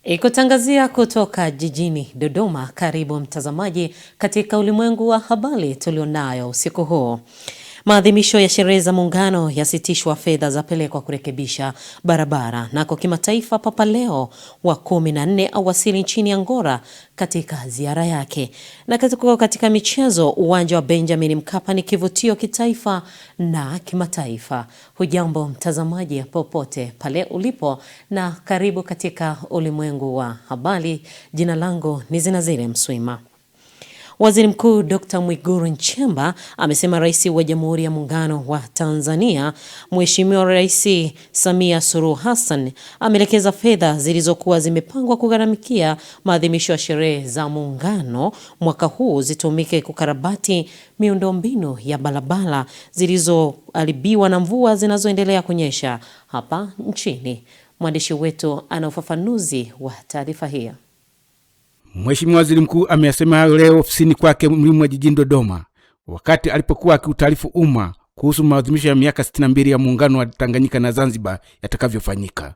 Ikutangazia kutoka jijini Dodoma. Karibu mtazamaji katika ulimwengu wa habari tulionayo usiku huu. Maadhimisho ya sherehe za Muungano yasitishwa, fedha zapelekwa kurekebisha barabara. Nako kimataifa, Papa Leo wa 14 awasili nchini Angola katika ziara yake. Na katika michezo, uwanja wa Benjamin Mkapa ni kivutio kitaifa na kimataifa. Hujambo mtazamaji popote pale ulipo, na karibu katika ulimwengu wa habari. Jina langu ni Zinazile Mswima. Waziri Mkuu Dr. Mwigulu Nchemba amesema Rais wa Jamhuri ya Muungano wa Tanzania Mheshimiwa Rais Samia Suluhu Hassan ameelekeza fedha zilizokuwa zimepangwa kugharamikia maadhimisho ya sherehe za Muungano mwaka huu zitumike kukarabati miundombinu ya barabara zilizoharibiwa na mvua zinazoendelea kunyesha hapa nchini. Mwandishi wetu ana ufafanuzi wa taarifa hii. Mheshimiwa Waziri Mkuu ameyasema hayo leo ofisini kwake Mlimwa jijini Dodoma, wakati alipokuwa akiutaarifu umma kuhusu maadhimisho ya miaka 62 ya Muungano wa Tanganyika na Zanzibar yatakavyofanyika.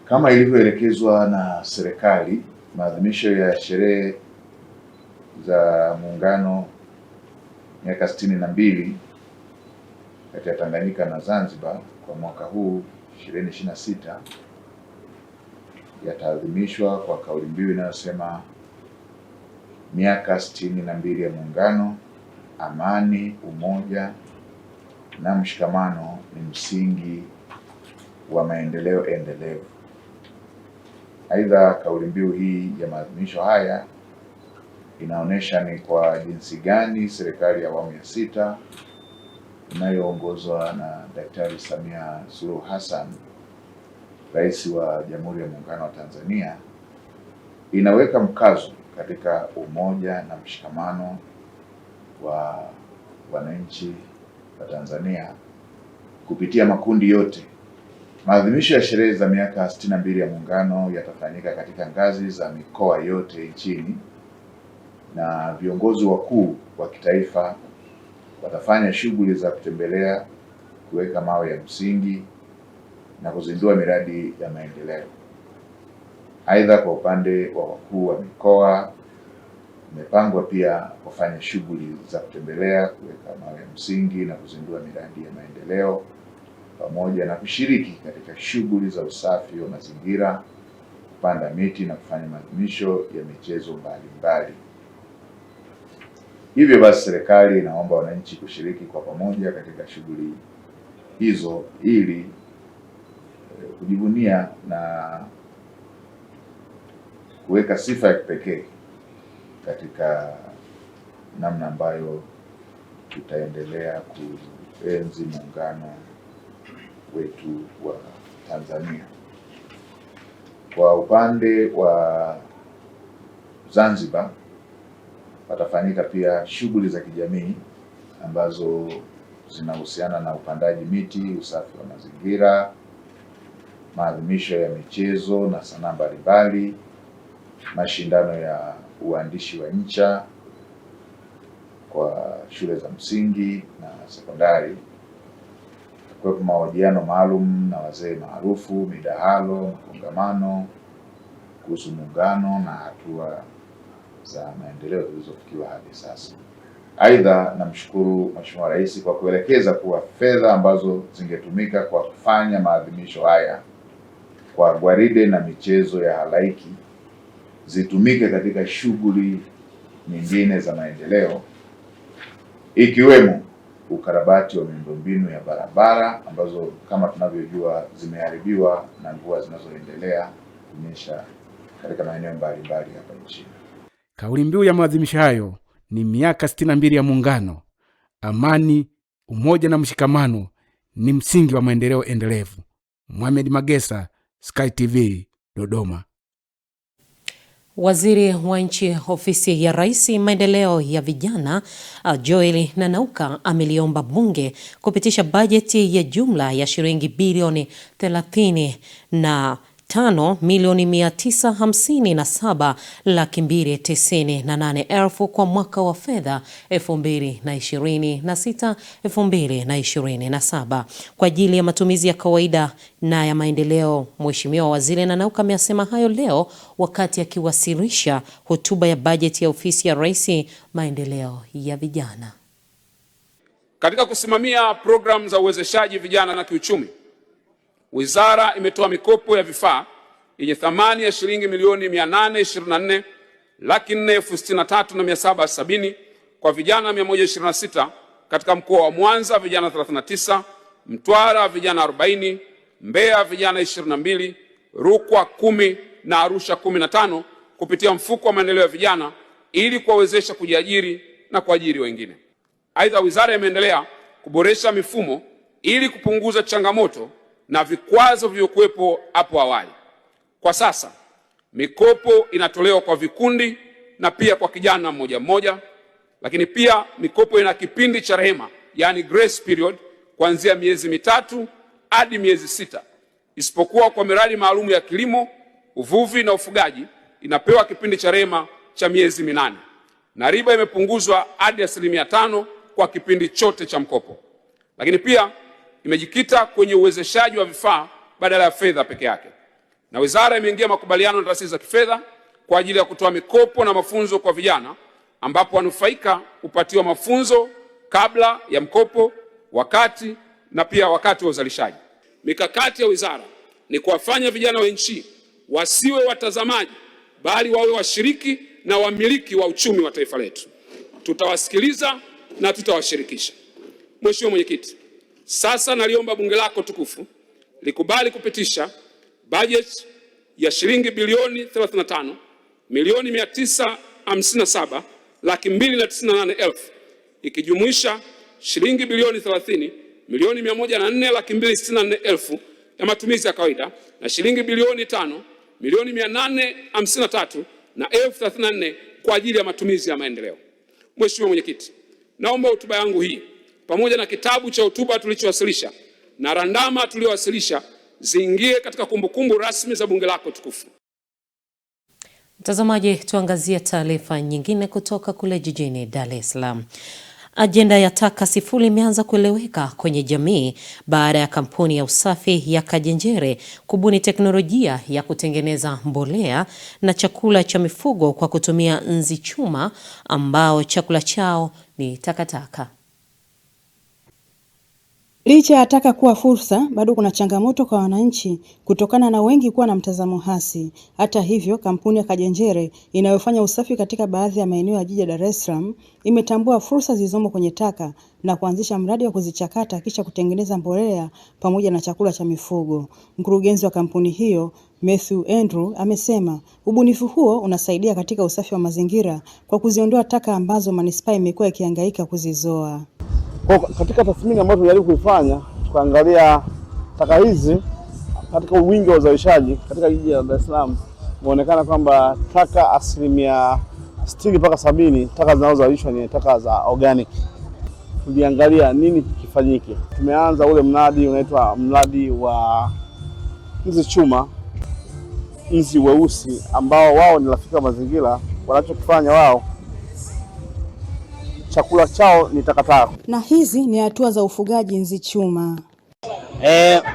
Kama ilivyoelekezwa na serikali, maadhimisho ya sherehe za Muungano miaka 62 kati ya Tanganyika na Zanzibar kwa mwaka huu 2026 yataadhimishwa kwa kauli mbiu inayosema miaka 62 ya Muungano, amani, umoja na mshikamano ni msingi wa maendeleo endelevu. Aidha, kauli mbiu hii ya maadhimisho haya inaonyesha ni kwa jinsi gani serikali ya awamu ya 6 inayoongozwa na Daktari Samia Suluhu Hassan, Rais wa Jamhuri ya Muungano wa Tanzania, inaweka mkazo katika umoja na mshikamano wa wananchi wa Tanzania kupitia makundi yote. Maadhimisho ya sherehe za miaka 62 ya Muungano yatafanyika katika ngazi za mikoa yote nchini, na viongozi wakuu wa kitaifa watafanya shughuli za kutembelea, kuweka mawe ya msingi na kuzindua miradi ya maendeleo. Aidha, kwa upande wa wakuu wa mikoa imepangwa pia kufanya shughuli za kutembelea, kuweka mawe ya msingi na kuzindua miradi ya maendeleo, pamoja na kushiriki katika shughuli za usafi wa mazingira, kupanda miti na kufanya maadhimisho ya michezo mbalimbali. Hivyo basi, serikali inaomba wananchi kushiriki kwa pamoja katika shughuli hizo ili kujivunia na kuweka sifa ya kipekee katika namna ambayo tutaendelea kuenzi muungano wetu wa Tanzania. Kwa upande wa Zanzibar, patafanyika pia shughuli za kijamii ambazo zinahusiana na upandaji miti, usafi wa mazingira, maadhimisho ya michezo na sanaa mbalimbali, mashindano ya uandishi wa insha kwa shule za msingi na sekondari, kwa mahojiano maalum na wazee maarufu, midahalo, makongamano kuhusu muungano na hatua za maendeleo zilizofikiwa hadi sasa. Aidha, namshukuru Mheshimiwa Rais kwa kuelekeza kuwa fedha ambazo zingetumika kwa kufanya maadhimisho haya kwa gwaride na michezo ya halaiki zitumike katika shughuli nyingine za maendeleo, ikiwemo ukarabati wa miundombinu ya barabara ambazo kama tunavyojua zimeharibiwa na mvua zinazoendelea kunyesha katika maeneo mbalimbali hapa nchini. Kauli mbiu ya maadhimisho hayo ni miaka 62 ya Muungano, amani, umoja na mshikamano ni msingi wa maendeleo endelevu. Mohamed Magesa, Sky TV, Dodoma. Waziri wa Nchi Ofisi ya Rais Maendeleo ya Vijana Joel Nanauka ameliomba Bunge kupitisha bajeti ya jumla ya shilingi bilioni 35 5,957,298,000 kwa mwaka wa fedha 2026-2027 kwa ajili ya matumizi ya kawaida na ya maendeleo. Mheshimiwa Waziri Nanauka amesema hayo leo wakati akiwasilisha hotuba ya bajeti ya Ofisi ya Rais Maendeleo ya Vijana. Katika kusimamia programu za uwezeshaji vijana na kiuchumi, Wizara imetoa mikopo ya vifaa yenye thamani ya shilingi milioni 824,463,770 kwa vijana 126 katika mkoa wa Mwanza vijana 39, Mtwara vijana 40, Mbeya vijana 22, Rukwa 10 na Arusha 15 kupitia mfuko wa maendeleo ya vijana ili kuwawezesha kujiajiri na kuajiri wengine. Aidha, wizara imeendelea kuboresha mifumo ili kupunguza changamoto na vikwazo vilivyokuwepo hapo awali. Kwa sasa mikopo inatolewa kwa vikundi na pia kwa kijana mmoja mmoja, lakini pia mikopo ina kipindi cha rehema, yani grace period, kuanzia miezi 3 hadi miezi 6, isipokuwa kwa miradi maalum ya kilimo, uvuvi na ufugaji inapewa kipindi cha rehema cha miezi 8, na riba imepunguzwa hadi 5% kwa kipindi chote cha mkopo. Lakini pia imejikita kwenye uwezeshaji wa vifaa badala ya fedha peke yake, na wizara imeingia makubaliano na taasisi za kifedha kwa ajili ya kutoa mikopo na mafunzo kwa vijana, ambapo wanufaika hupatiwa mafunzo kabla ya mkopo, wakati na pia wakati wa uzalishaji. Mikakati ya wizara ni kuwafanya vijana wa nchi wasiwe watazamaji, bali wawe washiriki na wamiliki wa uchumi wa taifa letu. Tutawasikiliza na tutawashirikisha. Mheshimiwa Mwenyekiti, sasa naliomba bunge lako tukufu likubali kupitisha bajeti ya shilingi bilioni 35,957,298,000 ikijumuisha shilingi bilioni 30,104,264,000 ya matumizi ya kawaida na shilingi bilioni 5,853,034 kwa ajili ya matumizi ya maendeleo. Mheshimiwa Mwenyekiti, naomba hotuba yangu hii pamoja na kitabu cha hotuba tulichowasilisha na randama tuliyowasilisha ziingie katika kumbukumbu rasmi za bunge lako tukufu. Mtazamaji, tuangazie taarifa nyingine kutoka kule jijini Dar es Salaam. Ajenda ya taka sifuri imeanza kueleweka kwenye jamii baada ya kampuni ya usafi ya Kajenjere kubuni teknolojia ya kutengeneza mbolea na chakula cha mifugo kwa kutumia nzi chuma ambao chakula chao ni takataka. Licha ya taka kuwa fursa, bado kuna changamoto kwa wananchi kutokana na wengi kuwa na mtazamo hasi. Hata hivyo, kampuni ya Kajenjere inayofanya usafi katika baadhi ya maeneo ya jiji la Dar es Salaam imetambua fursa zilizomo kwenye taka na kuanzisha mradi wa kuzichakata kisha kutengeneza mbolea pamoja na chakula cha mifugo. Mkurugenzi wa kampuni hiyo, Matthew Andrew, amesema ubunifu huo unasaidia katika usafi wa mazingira kwa kuziondoa taka ambazo manispaa imekuwa ikihangaika kuzizoa. Katika tathmini ambayo tunajaribu kuifanya, tukaangalia taka hizi katika wingi wa uzalishaji katika jiji la Dar es Salaam, inaonekana kwamba taka asilimia 60 mpaka 70 taka zinazozalishwa ni taka za organic. Tuliangalia nini kifanyike. Tumeanza ule mradi unaitwa mradi wa nzi chuma, nzi weusi ambao wao ni rafiki wa mazingira. Wanachokifanya wao, chakula chao ni takataka. Na hizi ni hatua za ufugaji nzi chuma.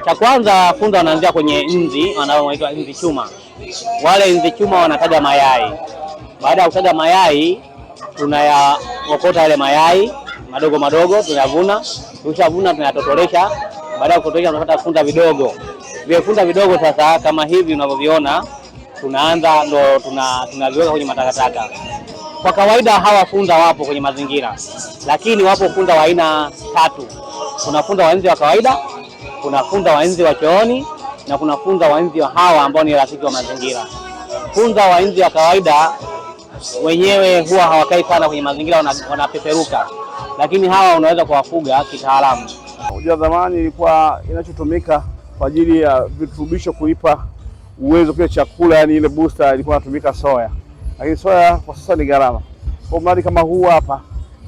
Cha kwanza funza wanaanzia kwenye nzi wanaoitwa nzi chuma. Wale nzi chuma wanataga mayai. Baada ya kutaga mayai, tunayaokota yale mayai madogo madogo, tunayavuna. Tukishavuna tunayatotolesha. Baada ya kutotolesha tunapata funda vidogo. Vile funda vidogo sasa kama hivi unavyoviona, tunaanza ndo tunaviweka kwenye matakataka. Kwa kawaida hawa funda wapo kwenye mazingira, lakini wapo funda wa aina 3. Kuna funda wa nzi wa kawaida, kuna funda wa nzi wa chooni na kuna funda wa nzi wa hawa ambao ni rafiki wa mazingira. Funda wa nzi wa kawaida wenyewe huwa hawakai sana kwenye mazingira, wanapeperuka, lakini hawa unaweza kuwafuga kitaalamu. Unajua zamani ilikuwa inachotumika kwa ajili ya virutubisho kuipa uwezo pia chakula, yani ile booster ilikuwa inatumika soya. Lakini soya kwa sasa ni gharama. Kwa mradi kama huu hapa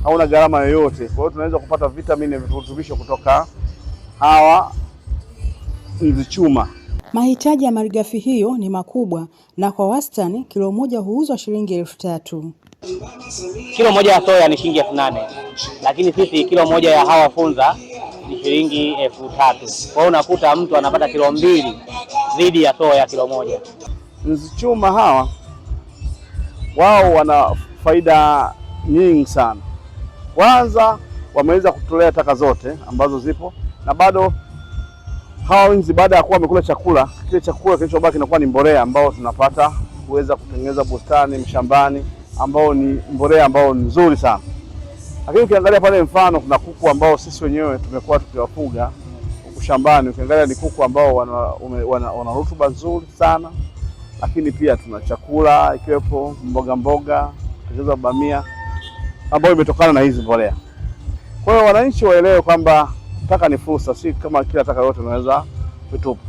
hauna gharama yoyote. Kwa hiyo tunaweza kupata vitamini na virutubisho kutoka hawa nzi chuma. Mahitaji ya malighafi hiyo ni makubwa na kwa wastani kilo moja huuzwa shilingi 3,000. Kilo moja ya soya ni shilingi 8,000, lakini sisi kilo moja ya hawa funza ni shilingi 3,000. Kwa hiyo unakuta mtu anapata kilo 2 zidi ya soya kilo moja. Nzi chuma hawa wao wana faida nyingi sana. Kwanza wameweza kutolea taka zote ambazo zipo, na bado hawa nzi baada ya kuwa wamekula chakula, kile chakula kilichobaki kinakuwa ni mbolea ambao tunapata kuweza kutengeneza bustani mshambani, ambao ni mbolea ambao ni nzuri sana. Lakini ukiangalia pale mfano kuna kuku ambao sisi wenyewe tumekuwa tukiwafuga huko shambani. Ukiangalia ni kuku ambao wana rutuba nzuri sana, lakini pia tuna chakula ikiwepo mboga kutengeneza bamia ambayo imetokana na hizi mbolea. Kwa hiyo wananchi waelewe kwamba taka ni fursa, si kama kila taka yote unaweza kutupa.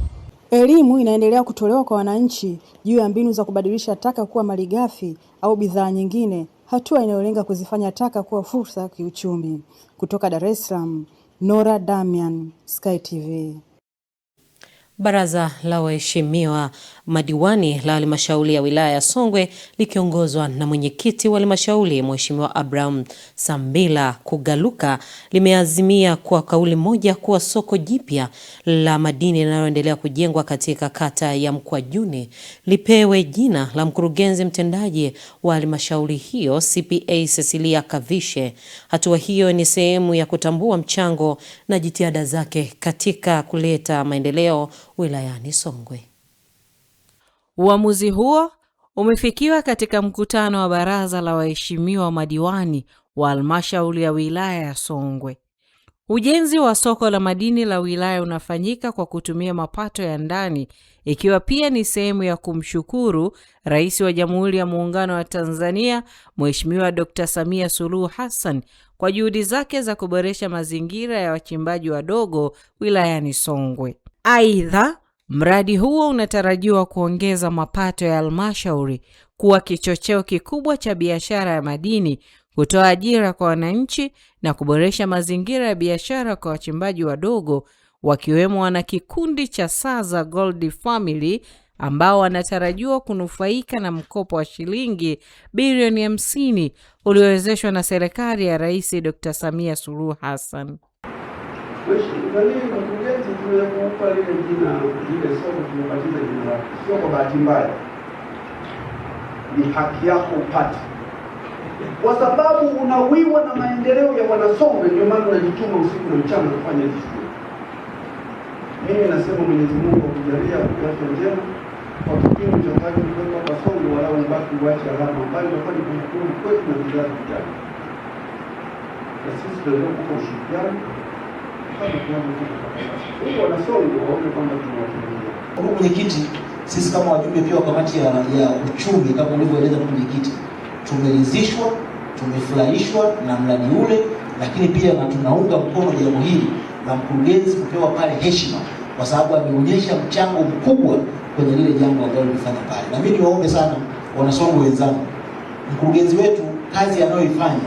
Elimu inaendelea kutolewa kwa wananchi juu ya mbinu za kubadilisha taka kuwa malighafi au bidhaa nyingine, hatua inayolenga kuzifanya taka kuwa fursa kiuchumi. Kutoka Dar es Salaam, Nora Damian, Sky TV. Baraza la waheshimiwa madiwani la halmashauri ya wilaya ya Songwe likiongozwa na mwenyekiti wa halmashauri Mheshimiwa Abraham Sambila Kugaluka limeazimia kwa kauli moja kuwa soko jipya la madini linaloendelea kujengwa katika kata ya Mkwajuni lipewe jina la mkurugenzi mtendaji wa halmashauri hiyo CPA Cecilia Kavishe. Hatua hiyo ni sehemu ya kutambua mchango na jitihada zake katika kuleta maendeleo wilayani Songwe. Uamuzi huo umefikiwa katika mkutano wa baraza la waheshimiwa madiwani wa halmashauri ya wilaya ya Songwe. Ujenzi wa soko la madini la wilaya unafanyika kwa kutumia mapato ya ndani, ikiwa pia ni sehemu ya kumshukuru Rais wa Jamhuri ya Muungano wa Tanzania Mheshimiwa Dr. Samia Suluhu Hassan kwa juhudi zake za kuboresha mazingira ya wachimbaji wadogo wilayani Songwe. Aidha, mradi huo unatarajiwa kuongeza mapato ya halmashauri, kuwa kichocheo kikubwa cha biashara ya madini, kutoa ajira kwa wananchi na kuboresha mazingira ya biashara kwa wachimbaji wadogo, wakiwemo wana kikundi cha Saza Gold Family ambao wanatarajiwa kunufaika na mkopo wa shilingi bilioni 50 uliowezeshwa na serikali ya Rais Dr. Samia Suluhu Hassan. Mkurugenzi tunakupa lile jina lile soko tumebatiza jina lako. Sio kwa bahati mbaya. Ni haki yako upate. Kwa sababu unawiwa na maendeleo ya wanasongwe, ndio maana unajituma usiku na mchana kufanya hizo shughuli. Mimi nasema Mwenyezi Mungu akujalie afya njema kwa kipindi cha kazi kutoka kwa Songwe, wala mbaki uache alama ambayo itakuwa ni kumbukumbu kwetu na vizazi vijavyo. Na sisi tunataka kupa ushirikiano. Ndugu mwenyekiti, sisi kama wajumbe pia wa kamati ya uchumi kama ulivyoeleza ndugu mwenyekiti, tumeridhishwa, tumefurahishwa na mradi ule, lakini pia na tunaunga mkono jambo hili la mkurugenzi kupewa pale heshima kwa sababu ameonyesha mchango mkubwa kwenye lile jambo ambalo lilifanya pale. Na mimi niwaombe sana wanasongwe wenzangu, mkurugenzi wetu kazi anayoifanya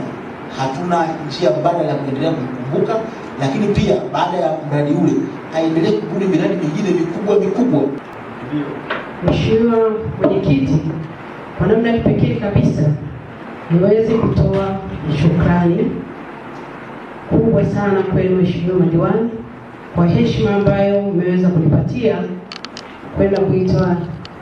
hatuna njia mbadala ya kuendelea kumkumbuka, lakini pia baada ya mradi ule aendelee kubuni miradi mingine mikubwa. Mheshimiwa Mwenyekiti, kwa namna pekee kabisa niweze kutoa shukrani kubwa sana kwenu Mheshimiwa madiwani kwa heshima ambayo mmeweza kunipatia kwenda kuitoa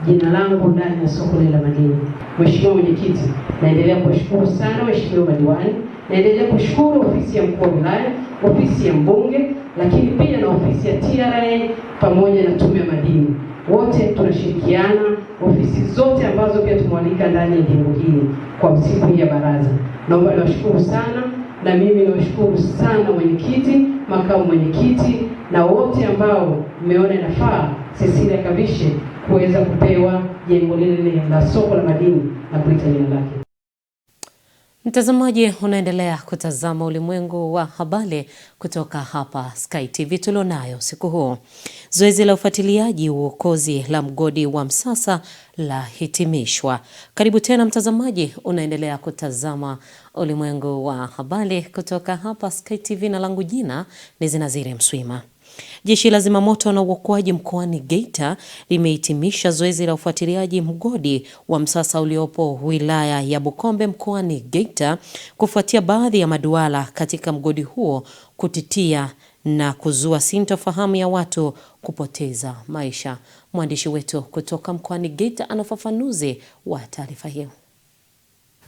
jina langu ndani ya soko la madini. Mheshimiwa Mwenyekiti, naendelea kushukuru sana Mheshimiwa madiwani, naendelea kushukuru ofisi ya mkuu wa wilaya, ofisi ya mbunge, lakini pia na ofisi ya TRA pamoja na tume ya madini. Wote tunashirikiana, ofisi zote ambazo pia tumewalika ndani ya jengo hili kwa siku hii ya baraza. Naomba niwashukuru sana, na mimi niwashukuru sana mwenyekiti, makamu mwenyekiti na wote ambao mmeona nafaa Cecilia Kavishe kuweza kupewa jengo lile la soko la madini na kuita jina lake. Mtazamaji, unaendelea kutazama ulimwengu wa habari kutoka hapa Sky TV tulionayo siku huu. Zoezi la ufuatiliaji uokozi la mgodi wa Msasa la hitimishwa. Karibu tena mtazamaji, unaendelea kutazama ulimwengu wa habari kutoka hapa Sky TV na langu jina ni Zinazire Mswima. Jeshi la Zimamoto na Uokoaji mkoani Geita limehitimisha zoezi la ufuatiliaji mgodi wa Msasa uliopo wilaya ya Bukombe mkoani Geita kufuatia baadhi ya maduara katika mgodi huo kutitia na kuzua sintofahamu ya watu kupoteza maisha. Mwandishi wetu kutoka mkoani Geita ana ufafanuzi wa taarifa hiyo.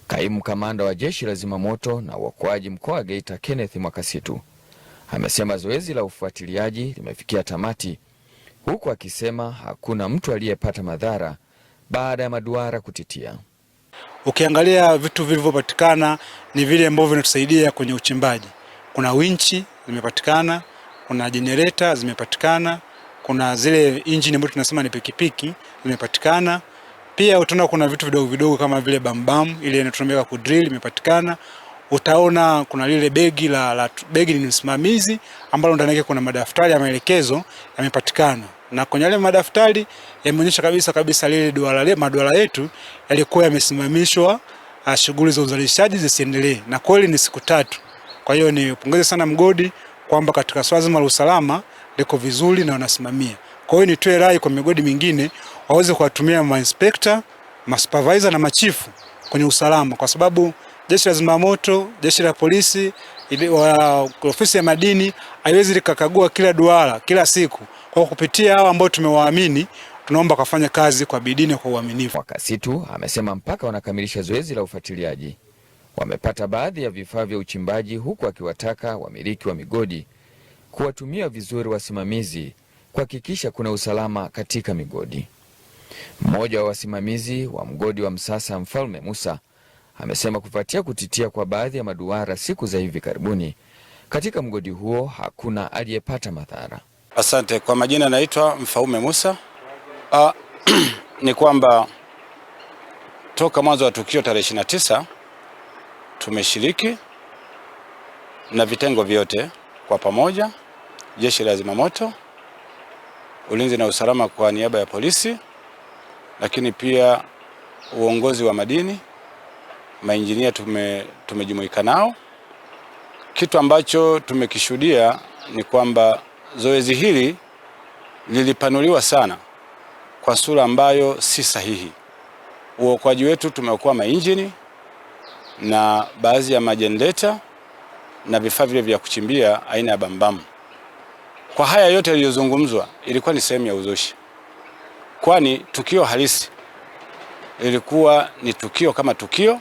Kaimu kamanda wa Jeshi la Zimamoto na Uokoaji mkoa wa Geita Kenneth Mwakasitu amesema zoezi la ufuatiliaji limefikia tamati, huku akisema hakuna mtu aliyepata madhara baada ya maduara kutitia. Ukiangalia vitu vilivyopatikana ni vile ambavyo vinatusaidia kwenye uchimbaji. Kuna winchi zimepatikana, kuna generator zimepatikana, kuna zile engine ambazo tunasema ni pikipiki zimepatikana. Pia utaona kuna vitu vidogo vidogo kama vile bambam ile inatumika ku drill imepatikana. Utaona kuna lile begi ni msimamizi ambalo ndani yake kuna madaftari ya maelekezo yamepatikana. Na kwenye yale madaftari yameonyesha kabisa lile maduara yetu yalikuwa yamesimamishwa, shughuli za uzalishaji zisiendelee. Na kweli ni siku 3. Kwa hiyo ni pongeze sana mgodi kwamba katika swala zima la usalama liko vizuri na wanasimamia. Kwa hiyo nitoe rai kwa migodi mingine waweze kuwatumia ma-inspector, ma-supervisor na machifu kwenye usalama, kwa sababu Jeshi la Zimamoto, Jeshi la Polisi, ofisi ya madini haiwezi likakagua kila duara kila siku. Kwa kupitia hao ambao tumewaamini, tunaomba kufanya kazi kwa bidii na kwa uaminifu. Mwakasitu amesema mpaka wanakamilisha zoezi la ufuatiliaji wamepata baadhi ya vifaa vya uchimbaji, huku akiwataka wamiliki wa migodi kuwatumia vizuri wasimamizi kuhakikisha kuna usalama katika migodi. Mmoja wa wasimamizi wa mgodi wa Msasa, Mfalme Musa, amesema kufuatia kutitia kwa baadhi ya maduara siku za hivi karibuni katika mgodi huo hakuna aliyepata madhara. Asante. Kwa majina naitwa Mfaume Musa. Ni kwamba toka mwanzo wa tukio tarehe 29 tumeshiriki na vitengo vyote kwa pamoja, Jeshi la Zimamoto, Ulinzi na Usalama kwa niaba ya polisi, lakini pia uongozi wa madini, mainjinia tumejumuika nao. Kitu ambacho tumekishuhudia ni kwamba zoezi hili lilipanuliwa sana kwa sura ambayo si sahihi. Uokoaji wetu tumeokoa mainjini na baadhi ya majeneta na vifaa vile vya kuchimbia aina ya bambamu. Kwa haya yote yaliyozungumzwa ilikuwa ni sehemu ya uzushi, kwani tukio halisi ilikuwa ni tukio kama tukio,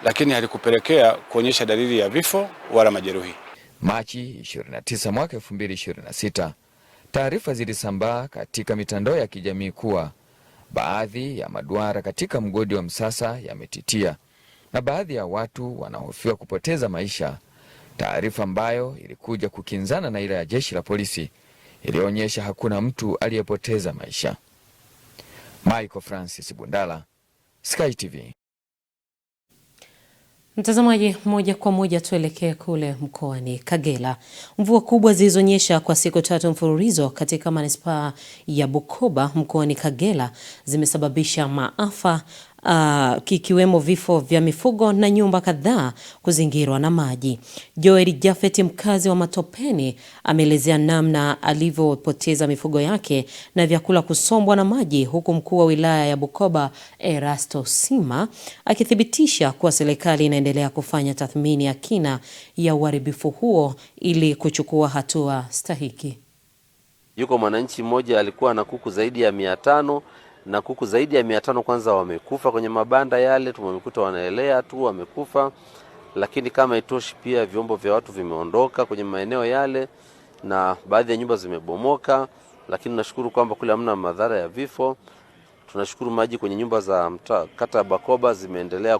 lakini halikupelekea kuonyesha dalili ya vifo wala majeruhi. Machi 29 mwaka 2026, taarifa zilisambaa katika mitandao ya kijamii kuwa baadhi ya maduara katika mgodi wa Msasa yametitia na baadhi ya watu wanahofiwa kupoteza maisha, taarifa ambayo ilikuja kukinzana na ile ya Jeshi la Polisi ilionyesha hakuna mtu aliyepoteza maisha. Michael Francis Bundala, Sky TV. Mtazamaji, moja kwa moja tuelekee kule mkoani Kagera. Mvua kubwa zilizonyesha kwa siku 3 mfululizo katika manispaa ya Bukoba mkoani Kagera zimesababisha maafa kikiwemo vifo vya mifugo na nyumba kadhaa kuzingirwa na maji. Joel Jafet, mkazi wa Matopeni, ameelezea namna alivyopoteza mifugo yake na vyakula kusombwa na maji, huku mkuu wa wilaya ya Bukoba Erasto Sima akithibitisha kuwa serikali inaendelea kufanya tathmini ya kina ya uharibifu huo ili kuchukua hatua stahiki. Yuko mwananchi mmoja alikuwa na kuku zaidi ya 500 na kuku zaidi ya 500 kwanza wamekufa kwenye mabanda yale, tumekuta wanaelea tu wamekufa. Lakini kama itoshi, pia vyombo vya watu vimeondoka kwenye maeneo yale na baadhi ya nyumba zimebomoka, lakini nashukuru kwamba kule hamna madhara ya vifo. Tunashukuru maji kwenye nyumba za kata ya Bakoba zimeendelea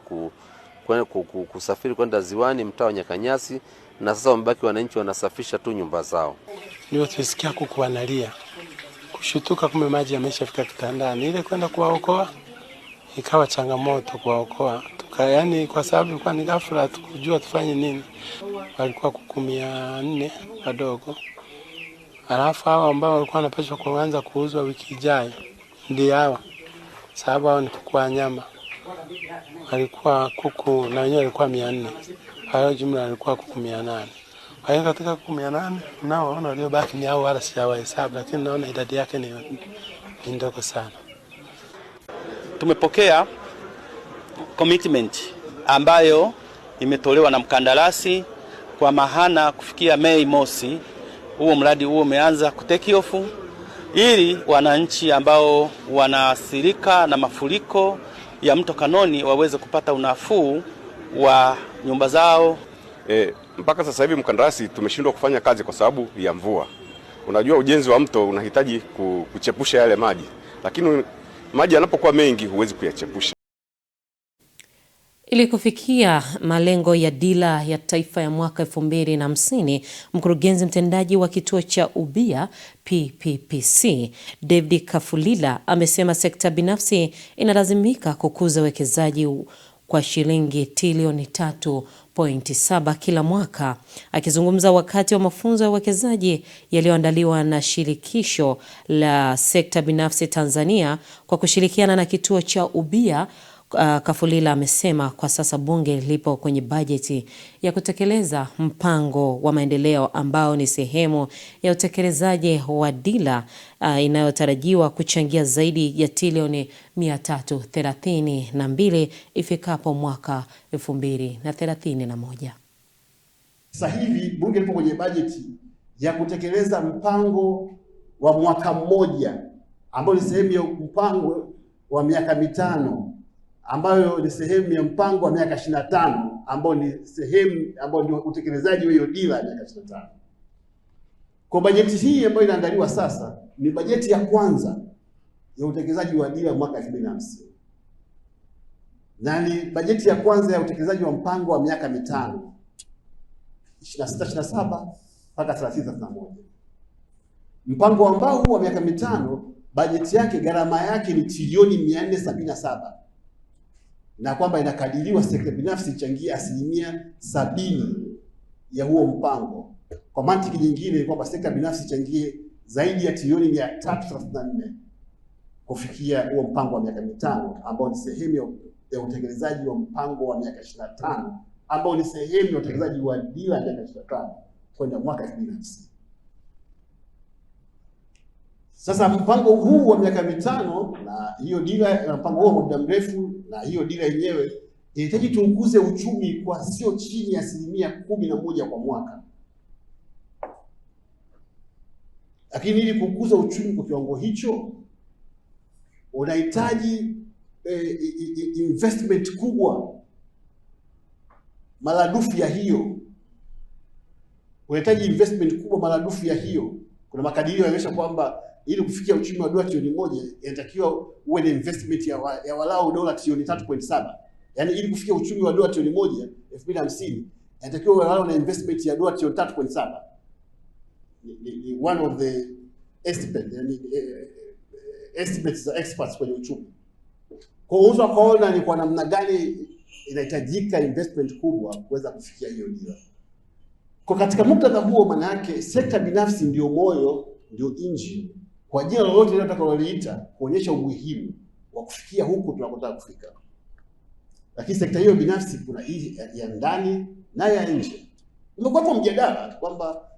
kusafiri kwenda ziwani mtaa wa Nyakanyasi, na sasa wamebaki wananchi wanasafisha tu nyumba zao. Ndio tusikia kuku wanalia. Kushutuka kume maji yameshafika kitandani, ile kwenda kuwaokoa ikawa changamoto kuwaokoa. Yaani kwa sababu ilikuwa ni ghafla, tukujua tufanye nini. Walikuwa kuku 400 wadogo. Alafu hao ambao walikuwa wanapaswa kuanza kuuzwa wiki ijayo ndio hawa. Sababu hao ni kuku wa nyama. Walikuwa kuku na wenyewe walikuwa 400. Hayo jumla walikuwa kuku 800. Kwa hiyo katika 18 naona waliobaki ni hao, wala sijawahesabu, lakini naona idadi yake ni ndogo sana. Tumepokea commitment ambayo imetolewa na mkandarasi kwa maana kufikia Mei mosi huo mradi huo umeanza kutake off, ili wananchi ambao wanaathirika na mafuriko ya mto Kanoni waweze kupata unafuu wa nyumba zao. Mpaka sasa hivi mkandarasi tumeshindwa kufanya kazi kwa sababu ya mvua. Unajua ujenzi wa mto unahitaji kuchepusha yale maji, lakini maji yanapokuwa mengi huwezi kuyachepusha. Ili kufikia malengo ya dira ya taifa ya mwaka 2050, mkurugenzi mtendaji wa kituo cha ubia PPPC David Kafulila amesema sekta binafsi inalazimika kukuza uwekezaji kwa shilingi trilioni 3.7 kila mwaka. Akizungumza wakati wa mafunzo ya uwekezaji yaliyoandaliwa na shirikisho la sekta binafsi Tanzania kwa kushirikiana na kituo cha ubia, Kafulila amesema kwa sasa bunge lipo kwenye bajeti ya kutekeleza mpango wa maendeleo ambao ni sehemu ya utekelezaji wa dira inayotarajiwa kuchangia zaidi ya trilioni 332 ifikapo mwaka 2031. Sasa hivi bunge lipo kwenye bajeti ya kutekeleza mpango wa mwaka mmoja ambao ni sehemu ya mpango wa miaka 5 ambayo ni sehemu ya mpango wa miaka 25 ambao ni sehemu ambao ndio utekelezaji wa hiyo dira ya miaka 25. Kwa bajeti hii ambayo inaandaliwa sasa ni bajeti ya kwanza ya utekelezaji wa dira mwaka 2050. Na ni bajeti ya kwanza ya utekelezaji wa mpango wa miaka 5 26-27 mpaka 30-31. Mpango ambao huu wa miaka 5 bajeti yake gharama yake ni trilioni 477. Na kwamba inakadiriwa sekta binafsi ichangie 70% ya huo mpango. Kwa mantiki nyingine ni kwamba sekta binafsi ichangie zaidi ya trilioni 334 kufikia huo mpango wa miaka 5 ambao ni sehemu ya utekelezaji wa mpango wa miaka 25 ambao ni sehemu ya utekelezaji wa dira ya miaka 25 kwenda mwaka 2050. Sasa mpango huu wa miaka 5 na hiyo dira na mpango huo wa muda mrefu na hiyo dira yenyewe inahitaji tuukuze uchumi kwa sio chini ya 11% kwa mwaka. Lakini ili kukuza uchumi kwa kiwango hicho unahitaji investment kubwa maradufu ya hiyo. Unahitaji investment kubwa maradufu ya hiyo. Kuna makadirio yanaonyesha kwamba ili kufikia uchumi wa dola trilioni 1 inatakiwa uwe na investment ya walau dola trilioni 3.7. Yaani ili kufikia uchumi wa dola trilioni 1 2050 inatakiwa uwe walau na investment ya dola trilioni 3.7. Ni one of the estimates, yani estimates za experts kwenye uchumi. Kwa hiyo unaweza kuona ni kwa namna gani inahitajika investment kubwa kuweza kufikia hiyo dira. Kwa katika muktadha huo, maana yake sekta binafsi ndio moyo, ndio engine kwa jina lolote lile tutakaloliita kuonyesha umuhimu wa kufikia huku tunakotaka kufika. Lakini sekta hiyo binafsi kuna hii ya ndani na ya nje. Umekuwa mjadala kwamba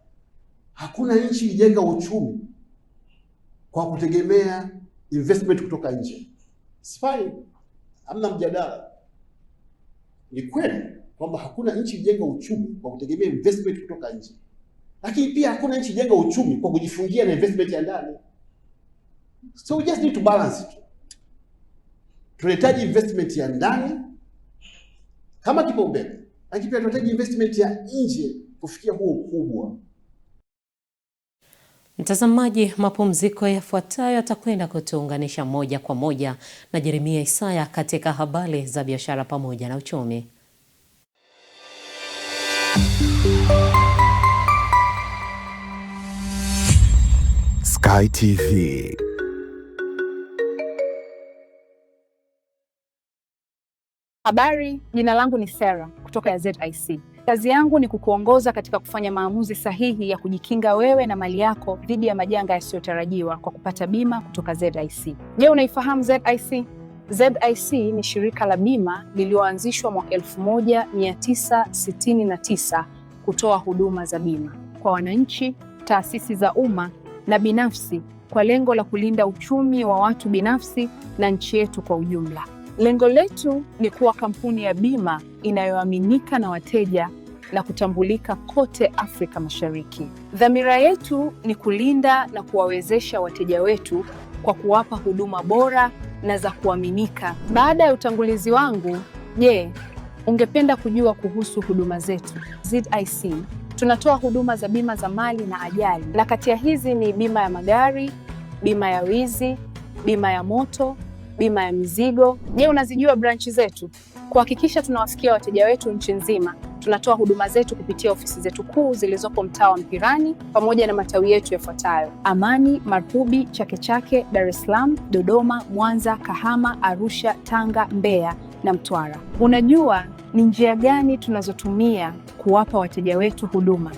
hakuna nchi ijenga uchumi kwa kutegemea investment kutoka nje. Sifai, hamna mjadala. Ni kweli kwamba hakuna nchi ijenga uchumi kwa kutegemea investment kutoka nje. Lakini pia hakuna nchi ijenga uchumi kwa kujifungia na investment ya ndani. So we just need to balance it. Tunahitaji investment ya ndani kama kipaumbele, lakini pia tunahitaji investment ya nje kufikia huo ukubwa. Mtazamaji, mapumziko yafuatayo atakwenda kutuunganisha moja kwa moja na Jeremia Isaya katika habari za biashara pamoja na uchumi. Sky TV. Habari, jina langu ni Sarah kutoka ZIC. Kazi yangu ni kukuongoza katika kufanya maamuzi sahihi ya kujikinga wewe na mali yako dhidi ya majanga yasiyotarajiwa kwa kupata bima kutoka ZIC. Je, unaifahamu ZIC? ZIC ni shirika la bima lililoanzishwa mwaka 1969 kutoa huduma za bima kwa wananchi, taasisi za umma na binafsi kwa lengo la kulinda uchumi wa watu binafsi na nchi yetu kwa ujumla. Lengo letu ni kuwa kampuni ya bima inayoaminika na wateja na kutambulika kote Afrika Mashariki. Dhamira yetu ni kulinda na kuwawezesha wateja wetu kwa kuwapa huduma bora na za kuaminika. Baada ya utangulizi wangu, je, ungependa kujua kuhusu huduma zetu? ZIC tunatoa huduma za bima za mali na ajali, na kati ya hizi ni bima ya magari, bima ya wizi, bima ya moto, bima ya mizigo. Je, unazijua branchi zetu? Kuhakikisha tunawafikia wateja wetu nchi nzima, tunatoa huduma zetu kupitia ofisi zetu kuu zilizopo mtaa wa Mpirani pamoja na matawi yetu yafuatayo: Amani, Marhubi, Chake Chake, Dar es Salaam, Dodoma, Mwanza, Kahama, Arusha, Tanga, Mbeya na Mtwara. Unajua ni njia gani tunazotumia kuwapa wateja wetu huduma?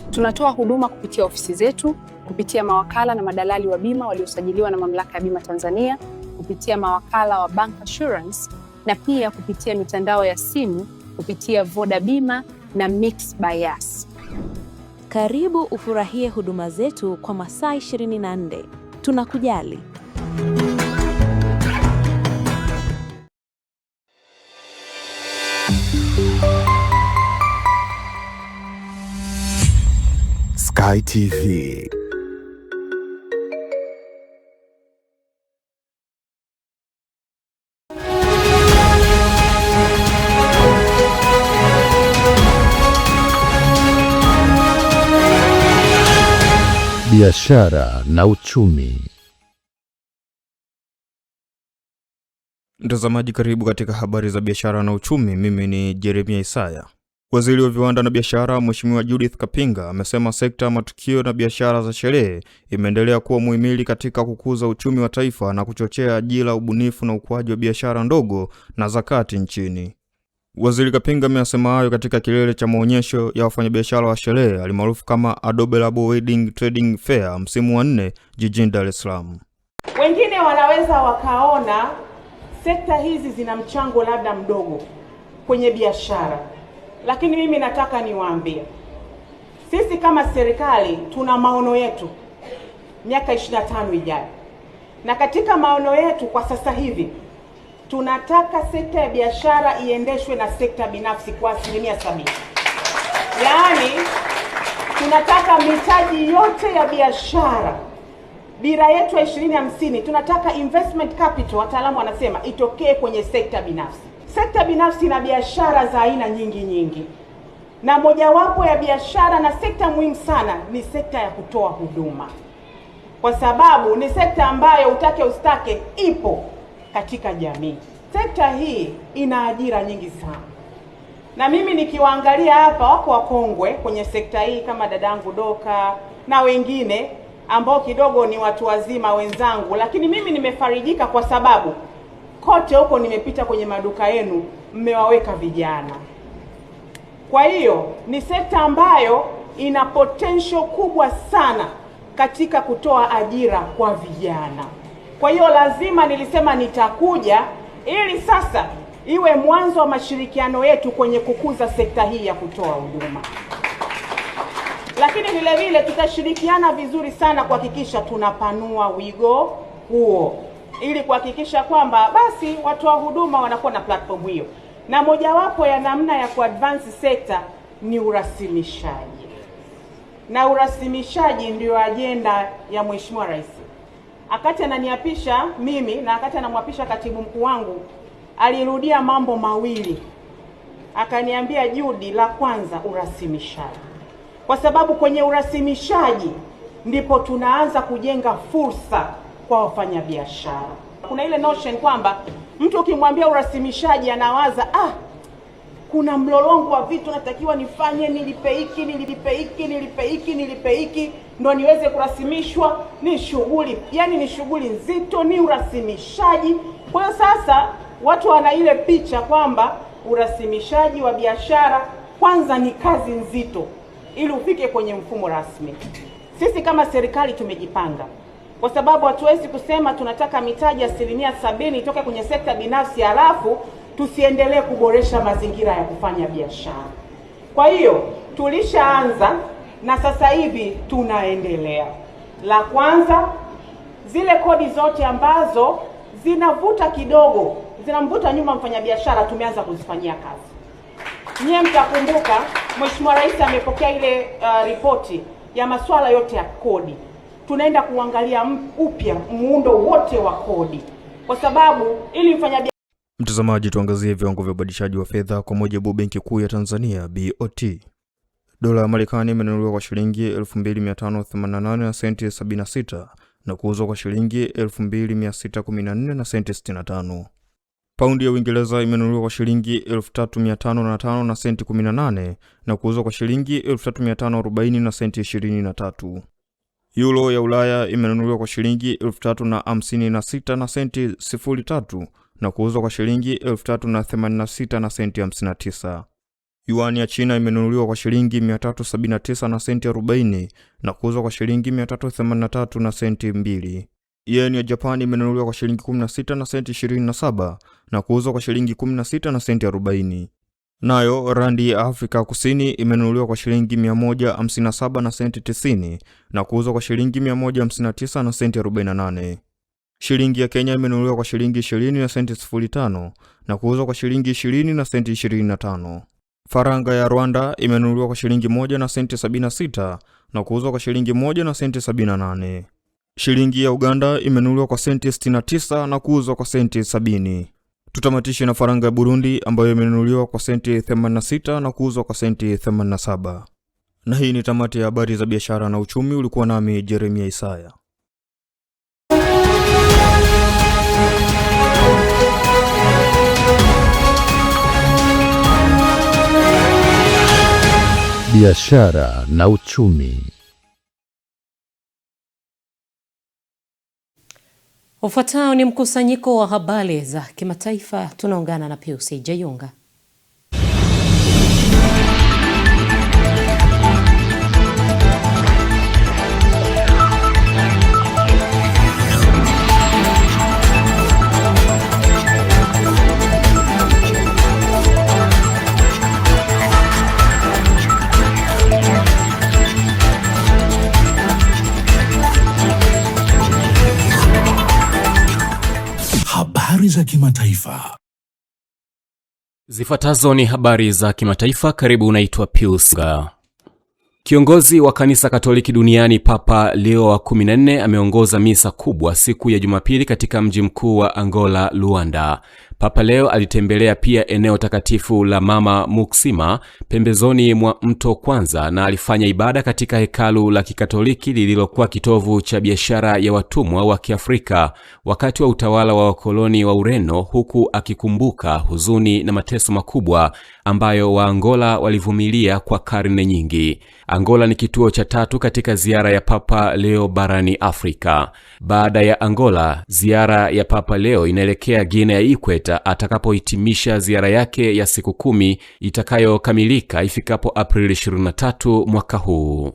Tunatoa huduma kupitia ofisi zetu, kupitia mawakala na madalali wa bima waliosajiliwa na Mamlaka ya Bima Tanzania, kupitia mawakala wa Bank Assurance na pia kupitia mitandao ya simu kupitia Voda Bima na Mix by Yas. Karibu ufurahie huduma zetu kwa masaa 24. Tunakujali. Sky TV. Biashara na uchumi. Mtazamaji, karibu katika habari za biashara na uchumi. Mimi ni Jeremia Isaya. Waziri wa Viwanda na Biashara Mheshimiwa Judith Kapinga amesema sekta ya matukio na biashara za sherehe imeendelea kuwa muhimili katika kukuza uchumi wa taifa na kuchochea ajira, ubunifu na ukuaji wa biashara ndogo na za kati nchini. Waziri Kapinga amesema hayo katika kilele cha maonyesho ya wafanyabiashara wa sherehe alimaarufu kama Adobe Labo Wedding Trading Fair msimu wa 4 jijini Dar es Salaam. Wengine wanaweza wakaona sekta hizi zina mchango labda mdogo kwenye biashara, lakini mimi nataka niwaambie, sisi kama serikali tuna maono yetu miaka 25 ijayo, na katika maono yetu kwa sasa hivi tunataka sekta ya biashara iendeshwe na sekta binafsi kwa 70%. Yaani tunataka mitaji yote ya biashara, dira yetu ya 2050, tunataka investment capital, wataalamu wanasema, itokee kwenye sekta binafsi. Sekta binafsi na biashara za aina nyingi, na mojawapo ya biashara na sekta muhimu sana ni sekta ya kutoa huduma, kwa sababu ni sekta ambayo utake ustake ipo katika jamii. Sekta hii ina ajira nyingi sana, na mimi nikiwaangalia hapa wako wakongwe kwenye sekta hii kama dadangu Doka na wengine ambao kidogo ni watu wazima wenzangu, lakini mimi nimefarijika kwa sababu kote huko nimepita kwenye maduka yenu mmewaweka vijana. Kwa hiyo ni sekta ambayo ina potential kubwa sana katika kutoa ajira kwa vijana. Kwa hiyo lazima nilisema nitakuja ili sasa iwe mwanzo wa mashirikiano yetu kwenye kukuza sekta hii ya kutoa huduma. Lakini vile vile tutashirikiana vizuri sana kuhakikisha tunapanua wigo huo, ili kuhakikisha kwamba basi watoa huduma wanakuwa na platform hiyo. Na mojawapo ya namna ya kuadvance sekta ni urasimishaji. Na urasimishaji ndio ajenda ya Mheshimiwa Rais. Akati ananiapisha mimi na akati anamwapisha katibu mkuu wangu, alirudia mambo mawili. Akaniambia, Judy, la kwanza urasimishaji. Kwa sababu kwenye urasimishaji ndipo tunaanza kujenga fursa kwa wafanyabiashara. Kuna ile notion kwamba mtu ukimwambia urasimishaji anawaza kuna mlolongo wa vitu natakiwa nifanye, nilipe hiki ndo niweze kurasimishwa. Ni shughuli, yani ni shughuli nzito, ni urasimishaji. Kwa hiyo sasa watu wana ile picha kwamba urasimishaji wa biashara kwanza ni kazi nzito ili ufike kwenye mfumo rasmi. Sisi kama serikali tumejipanga, kwa sababu hatuwezi kusema tunataka mitaji 70% itoke kwenye sekta binafsi halafu tusiendelee kuboresha mazingira ya kufanya biashara. Kwa hiyo tulishaanza na sasa hivi tunaendelea. La kwanza, zile kodi zote ambazo zinavuta kidogo, zinamvuta nyuma mfanyabiashara, tumeanza kuzifanyia kazi. Nyie mtakumbuka Mheshimiwa Rais amepokea ile ripoti ya masuala yote ya kodi. Tunaenda kuangalia upya muundo wote wa kodi, kwa sababu ili mfanyabiashara. Mtazamaji, tuangazie viwango vya ubadilishaji wa fedha kwa mujibu wa Benki Kuu ya Tanzania BOT. Dola ya Marekani imenunuliwa kwa shilingi 2588 na senti 76 na kuuzwa kwa shilingi 2614 na senti 65. Paundi ya Uingereza imenunuliwa kwa shilingi 3505 na senti 18 na kuuzwa kwa shilingi 3540 na senti 23. Euro ya Ulaya imenunuliwa kwa shilingi 3056 na senti 03 na kuuzwa kwa shilingi 3086 na senti 59. Yuan ya China imenunuliwa kwa shilingi 379 na senti 40 na kuuzwa kwa shilingi 383 na senti 2. Yen ya Japani imenunuliwa kwa shilingi 16 na senti 27 na kuuzwa kwa shilingi 16 na senti 40. Nayo randi ya Afrika Kusini imenunuliwa kwa shilingi 157 na senti 90 na kuuzwa kwa shilingi 159 na senti 48. Shilingi ya Kenya imenunuliwa kwa shilingi 20 na senti 05 na kuuzwa kwa shilingi 20 na senti 25. Faranga ya Rwanda imenunuliwa kwa shilingi 1 na senti 76 na kuuzwa kwa shilingi 1 na senti 78. Shilingi ya Uganda imenunuliwa kwa senti 69 na kuuzwa kwa senti 70. Tutamatishe na faranga ya Burundi ambayo imenunuliwa kwa senti 86 na kuuzwa kwa senti 87. Na hii ni tamati ya habari za biashara na uchumi. Ulikuwa nami Jeremia Isaya. Biashara na uchumi. Ufuatao ni mkusanyiko wa habari za kimataifa. Tunaungana na Pius Jayunga. Habari za kimataifa. Zifuatazo ni habari za kimataifa. Karibu, unaitwa Pius. Kiongozi wa kanisa Katoliki duniani Papa Leo wa 14 ameongoza misa kubwa siku ya Jumapili katika mji mkuu wa Angola, Luanda. Papa Leo alitembelea pia eneo takatifu la Mama Muksima pembezoni mwa mto Kwanza na alifanya ibada katika hekalu la Kikatoliki lililokuwa kitovu cha biashara ya watumwa wa Kiafrika wakati wa utawala wa wakoloni wa Ureno, huku akikumbuka huzuni na mateso makubwa ambayo Waangola walivumilia kwa karne nyingi. Angola ni kituo cha 3 katika ziara ya Papa Leo barani Afrika. Baada ya Angola, ziara ya Papa Leo inaelekea Guinea ya Ikweta atakapohitimisha ziara yake ya siku 10 itakayokamilika ifikapo Aprili 23 mwaka huu.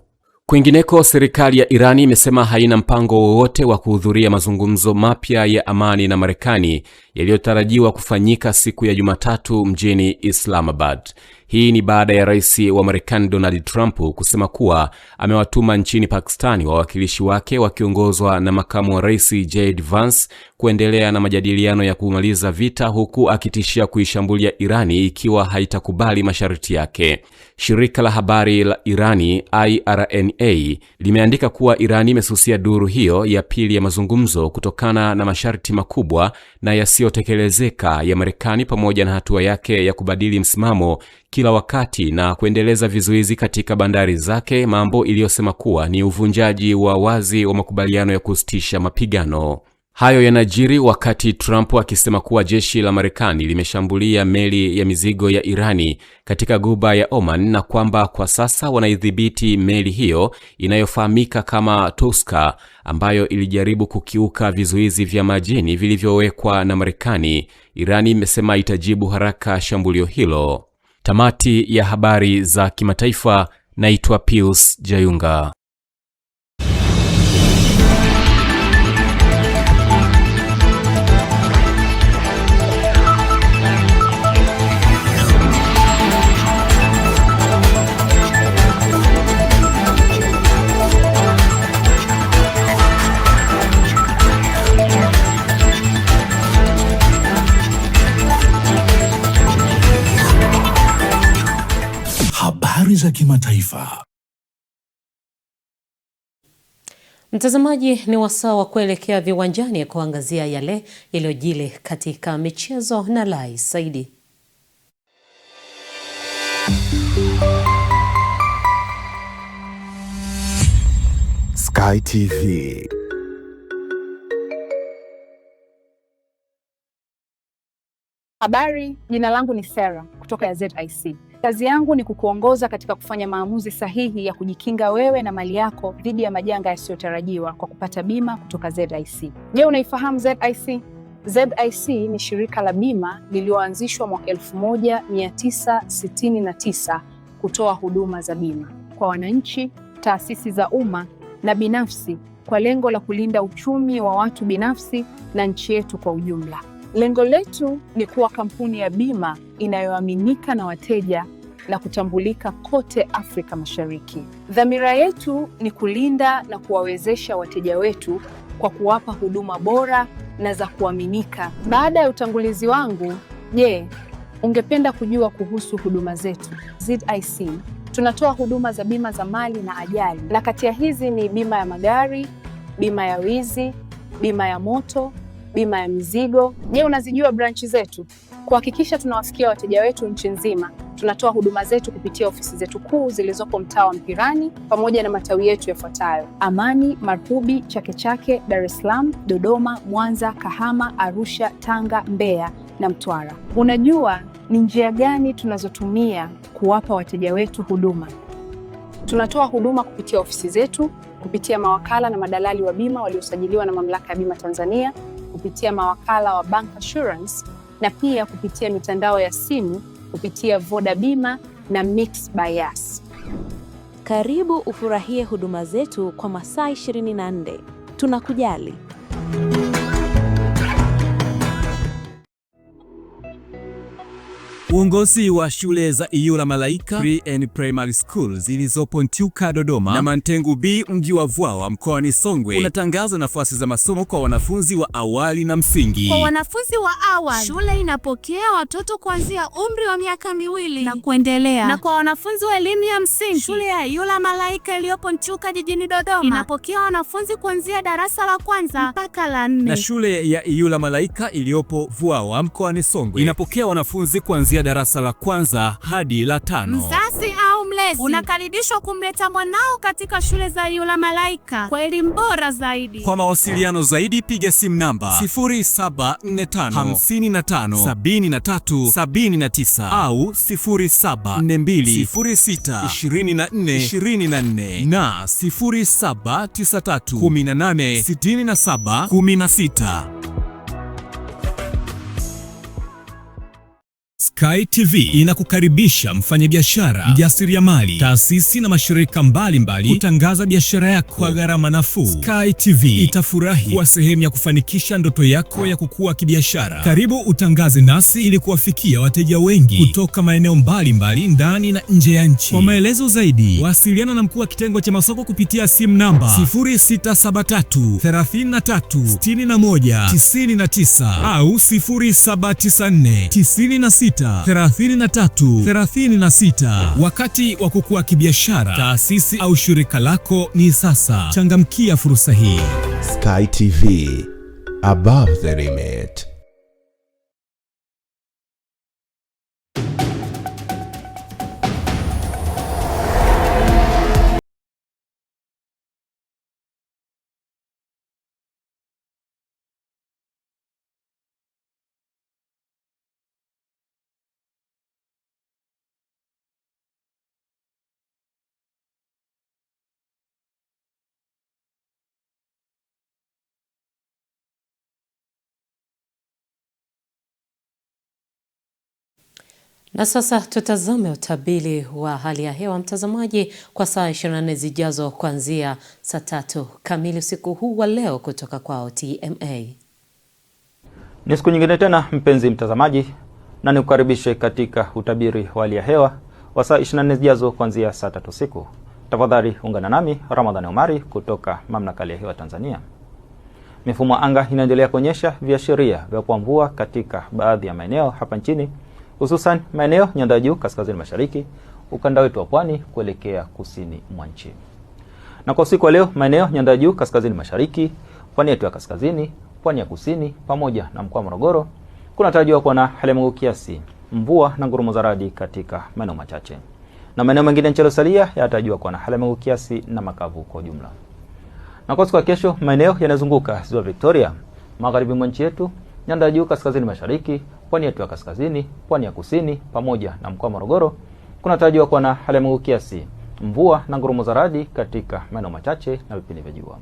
Kwingineko, serikali ya Irani imesema haina mpango wowote wa kuhudhuria mazungumzo mapya ya amani na Marekani yaliyotarajiwa kufanyika siku ya Jumatatu mjini Islamabad. Hii ni baada ya rais wa Marekani Donald Trump kusema kuwa amewatuma nchini Pakistani wawakilishi wake wakiongozwa na makamu wa rais JD Vance kuendelea na majadiliano ya kumaliza vita, huku akitishia kuishambulia Irani ikiwa haitakubali masharti yake. Shirika la habari la Irani IRNA limeandika kuwa Irani imesusia duru hiyo ya pili ya mazungumzo kutokana na masharti makubwa na yasiyotekelezeka ya Marekani pamoja na hatua yake ya kubadili msimamo kila wakati na kuendeleza vizuizi katika bandari zake, mambo iliyosema kuwa ni uvunjaji wa wazi wa makubaliano ya kusitisha mapigano. Hayo yanajiri wakati Trump akisema kuwa jeshi la Marekani limeshambulia meli ya mizigo ya Irani katika Ghuba ya Oman na kwamba kwa sasa wanaidhibiti meli hiyo inayofahamika kama Tuska ambayo ilijaribu kukiuka vizuizi vya majini vilivyowekwa na Marekani. Irani imesema itajibu haraka shambulio hilo. Tamati ya habari za kimataifa. Naitwa Pius Jayunga. za kimataifa. Mtazamaji, ni wasaa wa kuelekea viwanjani kuangazia yale yaliyojili katika michezo na Lai Saidi. Sky TV. Habari, jina langu ni Sarah kutoka ZIC. Kazi yangu ni kukuongoza katika kufanya maamuzi sahihi ya kujikinga wewe na mali yako dhidi ya majanga yasiyotarajiwa kwa kupata bima kutoka ZIC. Je, unaifahamu ZIC? ZIC ni shirika la bima lililoanzishwa mwaka 1969 kutoa huduma za bima kwa wananchi, taasisi za umma na binafsi kwa lengo la kulinda uchumi wa watu binafsi na nchi yetu kwa ujumla. Lengo letu ni kuwa kampuni ya bima inayoaminika na wateja na kutambulika kote Afrika Mashariki. Dhamira yetu ni kulinda na kuwawezesha wateja wetu kwa kuwapa huduma bora na za kuaminika. Baada ya utangulizi wangu, je, ungependa kujua kuhusu huduma zetu? ZIC tunatoa huduma za bima za mali na ajali, na kati ya hizi ni bima ya magari, bima ya wizi, bima ya moto, bima ya mizigo. Je, unazijua branchi zetu? Kuhakikisha tunawafikia wateja wetu nchi nzima, tunatoa huduma zetu kupitia ofisi zetu kuu zilizopo mtaa wa Mpirani pamoja na matawi yetu yafuatayo: Amani, Marhubi, Chake Chake, Dar es Salaam, Dodoma, Mwanza, Kahama, Arusha, Tanga, Mbeya na Mtwara. Unajua ni njia gani tunazotumia kuwapa wateja wetu huduma? Tunatoa huduma kupitia ofisi zetu, kupitia mawakala na madalali wa bima waliosajiliwa na Mamlaka ya Bima Tanzania, kupitia mawakala wa Bank Assurance na pia kupitia mitandao ya simu kupitia Voda Bima na Mix by Yas. Karibu ufurahie huduma zetu kwa masaa 24. Tunakujali. Uongozi wa shule za Iyula Malaika Pre and Primary School zilizopo Ntyuka Dodoma na Mantengu B mji wa Vwawa mkoani Songwe unatangaza nafasi za masomo kwa wanafunzi wa awali na msingi. Kwa wanafunzi wa awali, shule inapokea watoto kuanzia umri wa miaka 2 na kuendelea. Na kwa wanafunzi wa elimu ya msingi, shule ya Iyula Malaika iliyopo Ntyuka jijini Dodoma inapokea wanafunzi kuanzia darasa la 1 mpaka la 4. Na shule ya Iyula Malaika iliyopo Vwawa mkoani Songwe inapokea wanafunzi kuanzia darasa la 1 hadi la 5. Mzazi au mlezi unakaribishwa kumleta mwanao katika shule za Iyula Malaika kwa elimu bora zaidi. Kwa mawasiliano zaidi piga simu namba 0745557379 au 0742062424 na 0793186716. Sky TV inakukaribisha mfanyabiashara, mjasiriamali, taasisi na mashirika mbalimbali kutangaza biashara yako kwa gharama nafuu. Sky TV itafurahi kuwa sehemu ya kufanikisha ndoto yako ya kukua kibiashara. Karibu utangaze nasi ili kuwafikia wateja wengi kutoka maeneo mbalimbali ndani na nje ya nchi. Kwa maelezo zaidi, wasiliana na mkuu wa kitengo cha masoko kupitia simu namba 0673336199 au 0794963336. Wakati wa kukua kibiashara, taasisi au shirika lako ni sasa. Changamkia fursa hii. Sky TV, above the limit. Na sasa tutazame utabiri wa hali ya hewa mtazamaji kwa saa 24 zijazo kuanzia saa 3 kamili usiku huu wa leo kutoka kwao TMA. Ni siku nyingine tena mpenzi mtazamaji, na nikukaribishe katika utabiri wa hali ya hewa wa saa 24 zijazo kuanzia saa 3 usiku. Tafadhali ungana nami Ramadhani Omari kutoka Mamlaka ya Hewa Tanzania. Mifumo anga inaendelea kuonyesha viashiria vya mvua katika baadhi ya maeneo hapa nchini, hususan maeneo nyanda juu kaskazini mashariki, ukanda wetu wa pwani kuelekea kusini mwa nchi. Na kwa usiku wa leo, maeneo nyanda juu kaskazini mashariki, pwani yetu ya kaskazini, pwani ya kusini pamoja na mkoa wa Morogoro kunatarajiwa kuwa na hali ya mawingu kiasi, mvua na ngurumo za radi katika maeneo machache. Na maeneo mengine nchini salia yanatarajiwa kuwa na hali ya mawingu kiasi na makavu kwa ujumla. Na kwa siku ya kesho, maeneo yanazunguka Ziwa Victoria, magharibi mwa nchi yetu, nyanda juu kaskazini mashariki, pwani yetu ya kaskazini, pwani ya kusini pamoja na mkoa wa Morogoro kunatarajiwa kuwa na hali ya mawingu kiasi, mvua na ngurumo za radi katika maeneo machache na vipindi vya jua.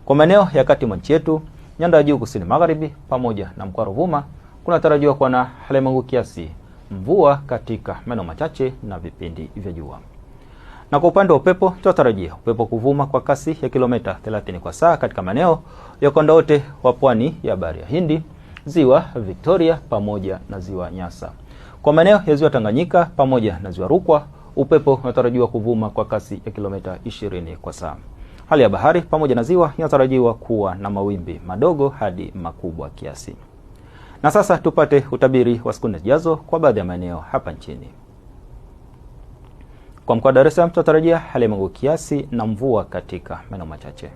Kwa maeneo ya kati mwa nchi yetu, nyanda ya juu kusini magharibi pamoja na mkoa wa Ruvuma kunatarajiwa kuwa na hali ya mawingu kiasi, mvua katika maeneo machache na vipindi vya jua. Na kwa upande wa upepo, tunatarajia upepo kuvuma kwa kasi ya kilomita 30 kwa saa katika maeneo ya ukanda wote wa pwani ya Bahari ya Hindi, Ziwa Victoria pamoja na Ziwa Nyasa. Kwa maeneo ya Ziwa Tanganyika pamoja na Ziwa Rukwa, upepo unatarajiwa kuvuma kwa kasi ya kilomita 20 kwa saa. Hali ya bahari pamoja na ziwa inatarajiwa kuwa na mawimbi madogo hadi makubwa kiasi. Na sasa tupate utabiri wa siku zijazo kwa baadhi ya maeneo hapa nchini. Kwa mkoa wa Dar es Salaam tunatarajia hali ya mawingu kiasi na mvua katika maeneo machache.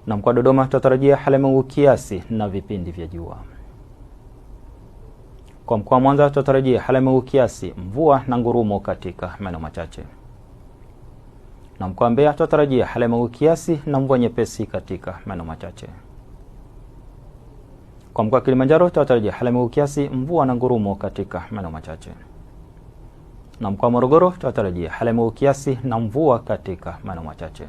Na mkoa wa Dodoma tunatarajia hali ya mawingu kiasi na vipindi vya jua. Kwa mkoa wa Mwanza tunatarajia hali ya mawingu kiasi, mvua na ngurumo katika maeneo machache. Na mkoa wa Mbeya tunatarajia hali ya mawingu kiasi na mvua nyepesi katika maeneo machache. Kwa mkoa wa Kilimanjaro tunatarajia hali ya mawingu kiasi, mvua na ngurumo katika maeneo machache. Na mkoa wa Morogoro tunatarajia hali ya mawingu kiasi na mvua katika maeneo machache.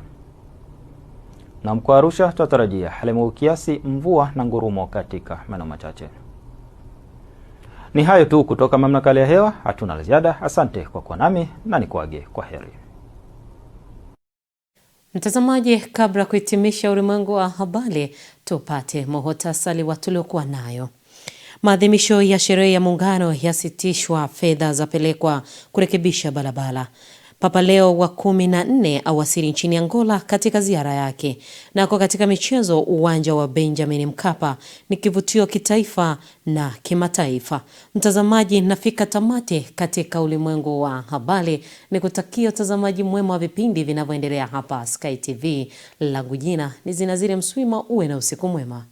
Na mkoa wa Arusha tunatarajia hali ya mawingu kiasi, mvua na ngurumo katika maeneo machache. Ni hayo tu kutoka mamlaka ya hewa, hatuna la ziada. Asante kwa kuwa nami na nikuage kwa heri. Mtazamaji, kabla kuhitimisha ulimwengu wa habari, tupate muhtasari wa tuliokuwa nayo. Maadhimisho ya sherehe ya Muungano yasitishwa, fedha zapelekwa kurekebisha barabara. Papa Leo wa 14 awasili nchini Angola katika ziara yake. Nako katika michezo, uwanja wa Benjamin Mkapa ni kivutio kitaifa na kimataifa. Mtazamaji, nafika tamati katika ulimwengu wa habari. Nikutakia utazamaji mwema wa vipindi vinavyoendelea hapa Sky TV. Langu jina ni Zinazile Mswima, uwe na usiku mwema.